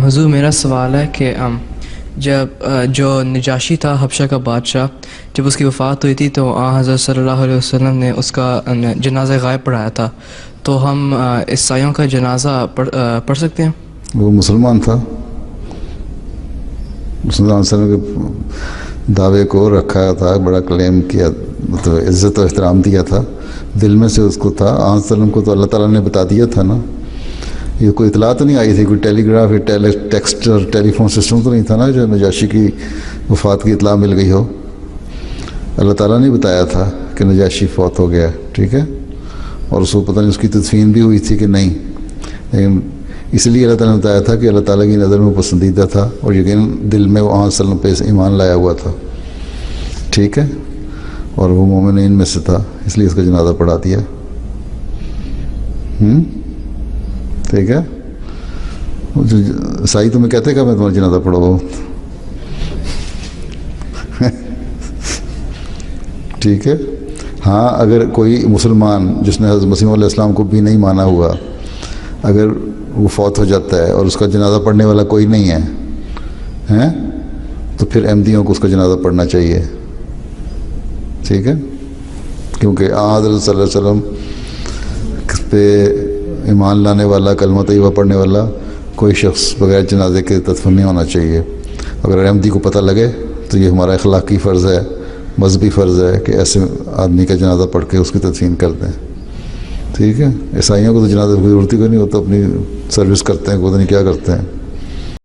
حضور میرا سوال ہے کہ جب جو نجاشی تھا حبشہ کا بادشاہ، جب اس کی وفات ہوئی تھی تو حضرت صلی اللہ علیہ وسلم نے اس کا جنازہ غائب پڑھایا تھا، تو ہم عیسائیوں کا جنازہ پڑھ سکتے ہیں؟ وہ مسلمان تھا، مسلمان صلی اللہ علیہ وسلم کے دعوے کو رکھا تھا، بڑا کلیم کیا، مطلب عزت و احترام دیا تھا، دل میں سے اس کو تھا۔ آن وسلم کو تو اللہ تعالیٰ نے بتا دیا تھا نا، یہ کوئی اطلاع تو نہیں آئی تھی، کوئی ٹیلی گراف یا ٹیکسٹ اور ٹیلی فون سسٹم تو نہیں تھا نا جو نجاشی کی وفات کی اطلاع مل گئی ہو۔ اللہ تعالیٰ نے بتایا تھا کہ نجاشی فوت ہو گیا، ٹھیک ہے، اور اس کو پتہ نہیں اس کی تدفین بھی ہوئی تھی کہ نہیں، لیکن اس لیے اللہ تعالیٰ نے بتایا تھا کہ اللہ تعالیٰ کی نظر میں پسندیدہ تھا اور یقین دل میں وہ آن وسلم پہ ایمان لایا ہوا تھا، ٹھیک ہے، اور وہ مومنین میں سے تھا، اس لیے اس کا جنازہ پڑھا دیا۔ ٹھیک ہے، عیسائی تمہیں کہتے کہ میں تمہارا جنازہ پڑھواؤں؟ ٹھیک ہے، ہاں اگر کوئی مسلمان جس نے حضرت مسیح علیہ السلام کو بھی نہیں مانا ہوا، اگر وہ فوت ہو جاتا ہے اور اس کا جنازہ پڑھنے والا کوئی نہیں ہے تو پھر احمدیوں کو اس کا جنازہ پڑھنا چاہیے، ٹھیک ہے، کیونکہ حضرت صلی اللہ علیہ وسلم پہ ایمان لانے والا، کلمہ طیبہ پڑھنے والا کوئی شخص بغیر جنازے کے دفن نہیں ہونا چاہیے۔ اگر احمدی کو پتہ لگے تو یہ ہمارا اخلاقی فرض ہے، مذہبی فرض ہے کہ ایسے آدمی کا جنازہ پڑھ کے اس کی تدفین کر دیں، ٹھیک ہے۔ عیسائیوں کو تو جنازے کی ضرورت ہی کوئی نہیں، وہ تو اپنی سروس کرتے ہیں، پتہ نہیں کیا کرتے ہیں۔